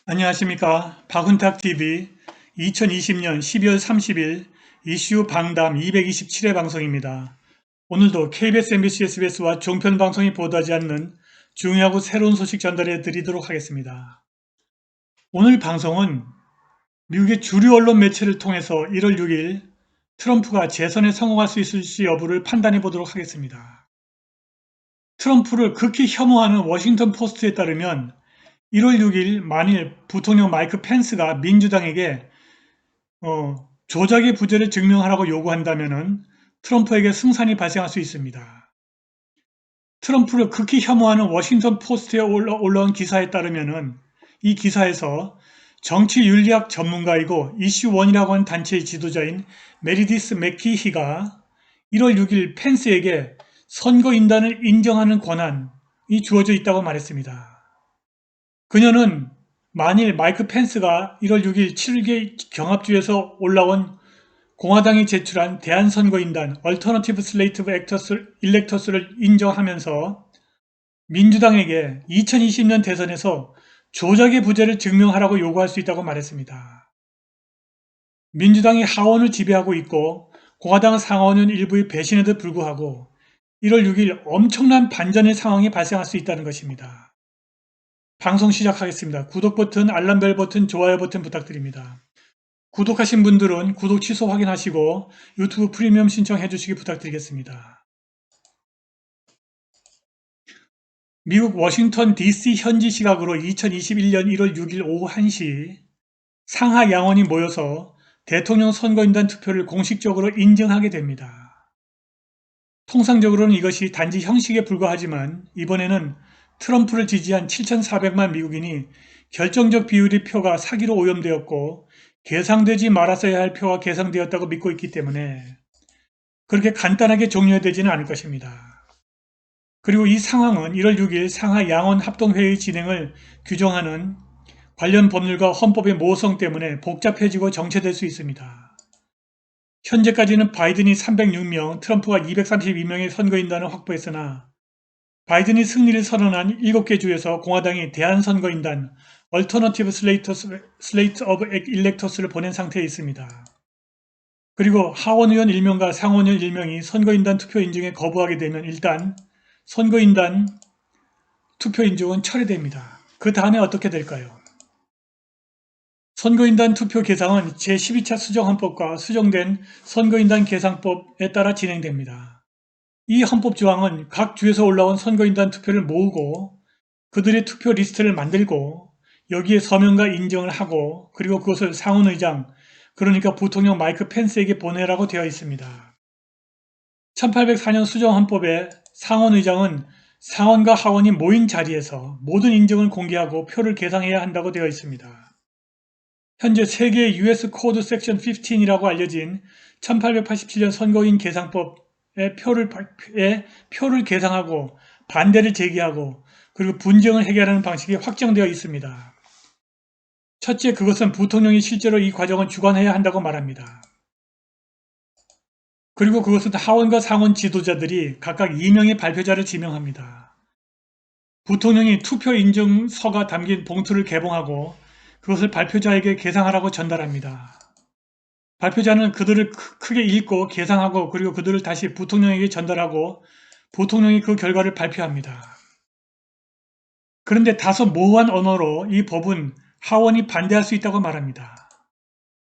안녕하십니까. 박훈탁TV 2020년 12월 30일 이슈 방담 227회 방송입니다. 오늘도 KBS, MBC, SBS와 종편 방송이 보도하지 않는 중요하고 새로운 소식 전달해 드리도록 하겠습니다. 오늘 방송은 미국의 주류 언론 매체를 통해서 1월 6일 트럼프가 재선에 성공할 수 있을지 여부를 판단해 보도록 하겠습니다. 트럼프를 극히 혐오하는 워싱턴 포스트에 따르면 1월 6일 만일 부통령 마이크 펜스가 민주당에게 조작의 부재를 증명하라고 요구한다면 트럼프에게 승산이 발생할 수 있습니다. 트럼프를 극히 혐오하는 워싱턴 포스트에 올라온 기사에 따르면 이 기사에서 정치윤리학 전문가이고 이슈원이라고 하는 단체의 지도자인 메리디스 맥키히가 1월 6일 펜스에게 선거인단을 인정하는 권한이 주어져 있다고 말했습니다. 그녀는 만일 마이크 펜스가 1월 6일 7개 경합주에서 올라온 공화당이 제출한 대한선거인단 Alternative Slate of Electors를 인정하면서 민주당에게 2020년 대선에서 조작의 부재를 증명하라고 요구할 수 있다고 말했습니다. 민주당이 하원을 지배하고 있고 공화당 상원은 일부의 배신에도 불구하고 1월 6일 엄청난 반전의 상황이 발생할 수 있다는 것입니다. 방송 시작하겠습니다. 구독 버튼, 알람벨 버튼, 좋아요 버튼 부탁드립니다. 구독하신 분들은 구독 취소 확인하시고 유튜브 프리미엄 신청해 주시기 부탁드리겠습니다. 미국 워싱턴 DC 현지 시각으로 2021년 1월 6일 오후 1시 상하 양원이 모여서 대통령 선거인단 투표를 공식적으로 인정하게 됩니다. 통상적으로는 이것이 단지 형식에 불과하지만 이번에는 트럼프를 지지한 7,400만 미국인이 결정적 비율의 표가 사기로 오염되었고 계상되지 말았어야 할 표가 계상되었다고 믿고 있기 때문에 그렇게 간단하게 종료되지는 않을 것입니다. 그리고 이 상황은 1월 6일 상하 양원 합동회의 진행을 규정하는 관련 법률과 헌법의 모호성 때문에 복잡해지고 정체될 수 있습니다. 현재까지는 바이든이 306명, 트럼프가 232명의 선거인단을 확보했으나 바이든이 승리를 선언한 7개 주에서 공화당이 대한선거인단 Alternative Slate of Electors를 보낸 상태에 있습니다. 그리고 하원의원 1명과 상원의원 1명이 선거인단 투표 인증에 거부하게 되면 일단 선거인단 투표 인증은 철회됩니다. 그 다음에 어떻게 될까요? 선거인단 투표 계상은 제12차 수정헌법과 수정된 선거인단 계상법에 따라 진행됩니다. 이 헌법조항은 각 주에서 올라온 선거인단 투표를 모으고 그들의 투표 리스트를 만들고 여기에 서명과 인정을 하고 그리고 그것을 상원의장, 그러니까 부통령 마이크 펜스에게 보내라고 되어 있습니다. 1804년 수정헌법의 상원의장은 상원과 하원이 모인 자리에서 모든 인증을 공개하고 표를 계상해야 한다고 되어 있습니다. 현재 세계의 US 코드 섹션 15이라고 알려진 1887년 선거인 계상법의 표를 계상하고 반대를 제기하고 그리고 분쟁을 해결하는 방식이 확정되어 있습니다. 첫째, 그것은 부통령이 실제로 이 과정을 주관해야 한다고 말합니다. 그리고 그것은 하원과 상원 지도자들이 각각 2명의 발표자를 지명합니다. 부통령이 투표 인증서가 담긴 봉투를 개봉하고 그것을 발표자에게 계상하라고 전달합니다. 발표자는 그들을 크게 읽고 계상하고 그리고 그들을 다시 부통령에게 전달하고 부통령이 그 결과를 발표합니다. 그런데 다소 모호한 언어로 이 법은 하원이 반대할 수 있다고 말합니다.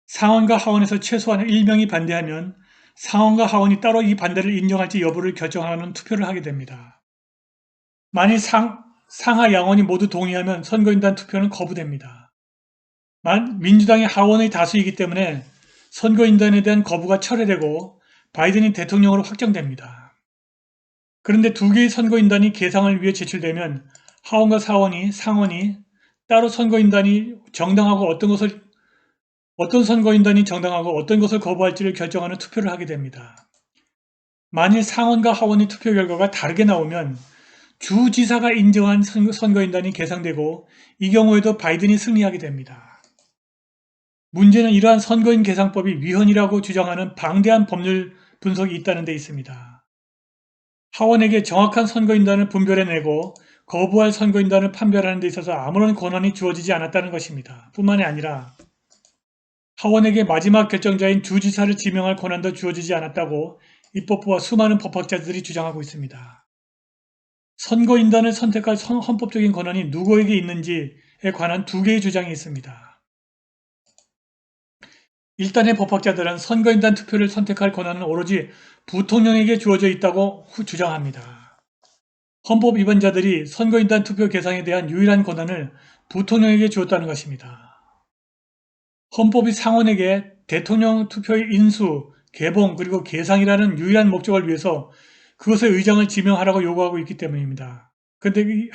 상원과 하원에서 최소한 1명이 반대하면 상원과 하원이 따로 이 반대를 인정할지 여부를 결정하는 투표를 하게 됩니다. 만일 상하 양원이 모두 동의하면 선거인단 투표는 거부됩니다. 민주당이 하원의 다수이기 때문에 선거인단에 대한 거부가 철회되고 바이든이 대통령으로 확정됩니다. 그런데 두 개의 선거인단이 계상을 위해 제출되면 하원과 상원이 따로 선거인단이 정당하고 어떤 선거인단이 정당하고 어떤 것을 거부할지를 결정하는 투표를 하게 됩니다. 만일 상원과 하원의 투표 결과가 다르게 나오면 주지사가 인정한 선거인단이 계상되고 이 경우에도 바이든이 승리하게 됩니다. 문제는 이러한 선거인 계상법이 위헌이라고 주장하는 방대한 법률 분석이 있다는 데 있습니다. 하원에게 정확한 선거인단을 분별해내고 거부할 선거인단을 판별하는 데 있어서 아무런 권한이 주어지지 않았다는 것입니다. 뿐만이 아니라 하원에게 마지막 결정자인 주지사를 지명할 권한도 주어지지 않았다고 입법부와 수많은 법학자들이 주장하고 있습니다. 선거인단을 선택할 헌법적인 권한이 누구에게 있는지에 관한 두 개의 주장이 있습니다. 일단의 법학자들은 선거인단 투표를 선택할 권한은 오로지 부통령에게 주어져 있다고 주장합니다. 헌법 위반자들이 선거인단 투표 개상에 대한 유일한 권한을 부통령에게 주었다는 것입니다. 헌법이 상원에게 대통령 투표의 인수, 개봉 그리고 개상이라는 유일한 목적을 위해서 그것의 의장을 지명하라고 요구하고 있기 때문입니다. 그런데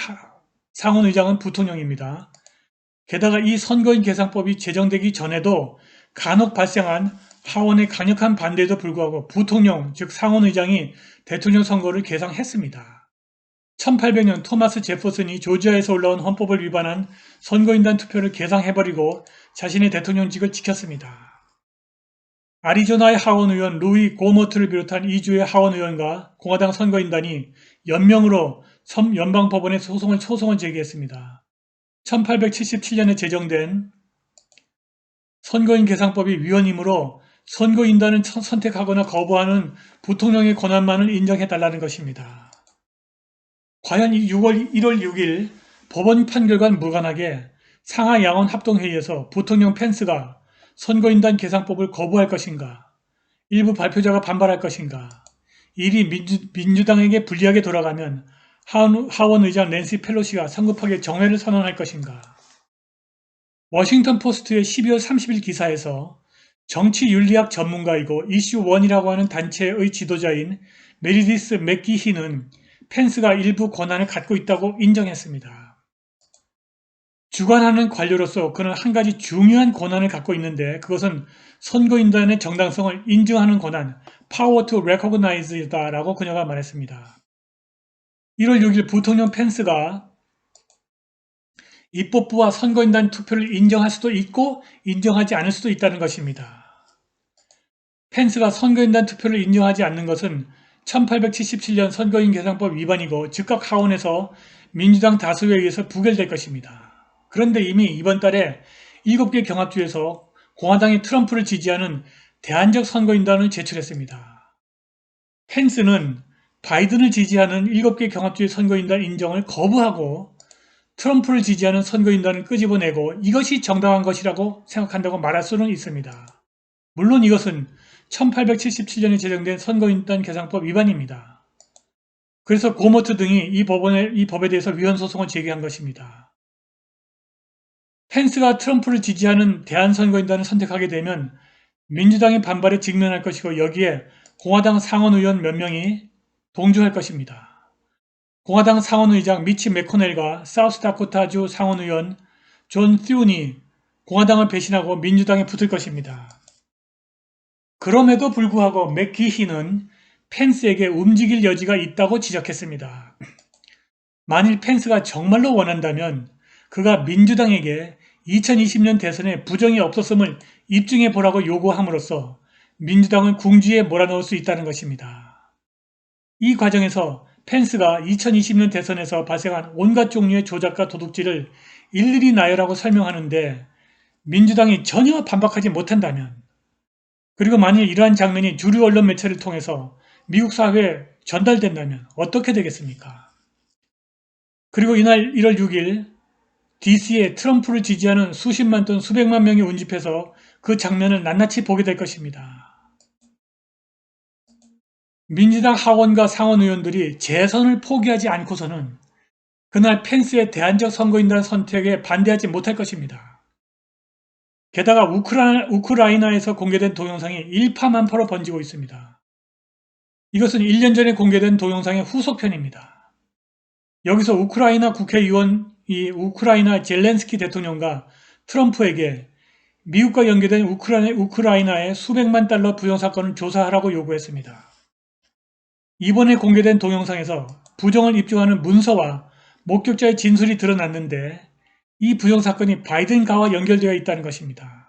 상원 의장은 부통령입니다. 게다가 이 선거인 개상법이 제정되기 전에도 간혹 발생한 하원의 강력한 반대에도 불구하고 부통령, 즉 상원 의장이 대통령 선거를 개상했습니다. 1800년 토마스 제퍼슨이 조지아에서 올라온 헌법을 위반한 선거인단 투표를 개상해버리고 자신의 대통령직을 지켰습니다. 아리조나의 하원의원 루이 고모트를 비롯한 이 주의 하원의원과 공화당 선거인단이 연명으로 연방법원에 소송을 제기했습니다. 1877년에 제정된 선거인 개상법이 위헌이므로 선거인단은 선택하거나 거부하는 부통령의 권한만을 인정해달라는 것입니다. 과연 1월 6일 법원 판결과는 무관하게 상하 양원 합동회의에서 부통령 펜스가 선거인단 개상법을 거부할 것인가, 일부 발표자가 반발할 것인가, 일이 민주당에게 불리하게 돌아가면 하원 의장 낸시 펠로시가 성급하게 정회를 선언할 것인가. 워싱턴 포스트의 12월 30일 기사에서 정치윤리학 전문가이고 이슈1이라고 하는 단체의 지도자인 메리디스 맥기히는 펜스가 일부 권한을 갖고 있다고 인정했습니다. 주관하는 관료로서 그는 한 가지 중요한 권한을 갖고 있는데 그것은 선거인단의 정당성을 인정하는 권한, power to recognize다라고 그녀가 말했습니다. 1월 6일 부통령 펜스가 입법부와 선거인단 투표를 인정할 수도 있고 인정하지 않을 수도 있다는 것입니다. 펜스가 선거인단 투표를 인정하지 않는 것은 1877년 선거인 개상법 위반이고 즉각 하원에서 민주당 다수에 의해서 부결될 것입니다. 그런데 이미 이번 달에 7개 경합주에서 공화당이 트럼프를 지지하는 대안적 선거인단을 제출했습니다. 펜스는 바이든을 지지하는 7개 경합주의 선거인단 인정을 거부하고 트럼프를 지지하는 선거인단을 끄집어내고 이것이 정당한 것이라고 생각한다고 말할 수는 있습니다. 물론 이것은 1877년에 제정된 선거인단 개상법 위반입니다. 그래서 고모트 등이 이 법에 대해서 위헌 소송을 제기한 것입니다. 펜스가 트럼프를 지지하는 대한선거인단을 선택하게 되면 민주당의 반발에 직면할 것이고 여기에 공화당 상원의원 몇 명이 동조할 것입니다. 공화당 상원의장 미치 맥코넬과 사우스다코타주 상원의원 존 튜니 공화당을 배신하고 민주당에 붙을 것입니다. 그럼에도 불구하고 맥기히는 펜스에게 움직일 여지가 있다고 지적했습니다. 만일 펜스가 정말로 원한다면 그가 민주당에게 2020년 대선에 부정이 없었음을 입증해 보라고 요구함으로써 민주당을 궁지에 몰아넣을 수 있다는 것입니다. 이 과정에서 펜스가 2020년 대선에서 발생한 온갖 종류의 조작과 도둑질을 일일이 나열하고 설명하는데 민주당이 전혀 반박하지 못한다면 그리고 만일 이러한 장면이 주류 언론 매체를 통해서 미국 사회에 전달된다면 어떻게 되겠습니까? 그리고 이날 1월 6일 DC에 트럼프를 지지하는 수십만 ton 수백만 명이 운집해서 그 장면을 낱낱이 보게 될 것입니다. 민주당 하원과 상원 의원들이 재선을 포기하지 않고서는 그날 펜스의 대안적 선거인단 선택에 반대하지 못할 것입니다. 게다가 우크라이나에서 공개된 동영상이 일파만파로 번지고 있습니다. 이것은 1년 전에 공개된 동영상의 후속편입니다. 여기서 우크라이나 국회의원이 우크라이나 젤렌스키 대통령과 트럼프에게 미국과 연계된 우크라이나의 수백만 달러 부정사건을 조사하라고 요구했습니다. 이번에 공개된 동영상에서 부정을 입증하는 문서와 목격자의 진술이 드러났는데 이 부정사건이 바이든가와 연결되어 있다는 것입니다.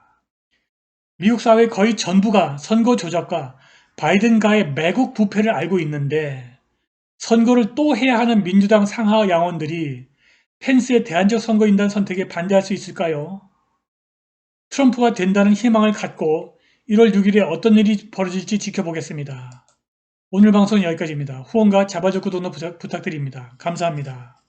미국 사회 거의 전부가 선거 조작과 바이든가의 매국 부패를 알고 있는데 선거를 또 해야 하는 민주당 상하 양원들이 펜스의 대안적 선거인단 선택에 반대할 수 있을까요? 트럼프가 된다는 희망을 갖고 1월 6일에 어떤 일이 벌어질지 지켜보겠습니다. 오늘 방송은 여기까지입니다. 후원과 자바조 구독도 부탁드립니다. 감사합니다.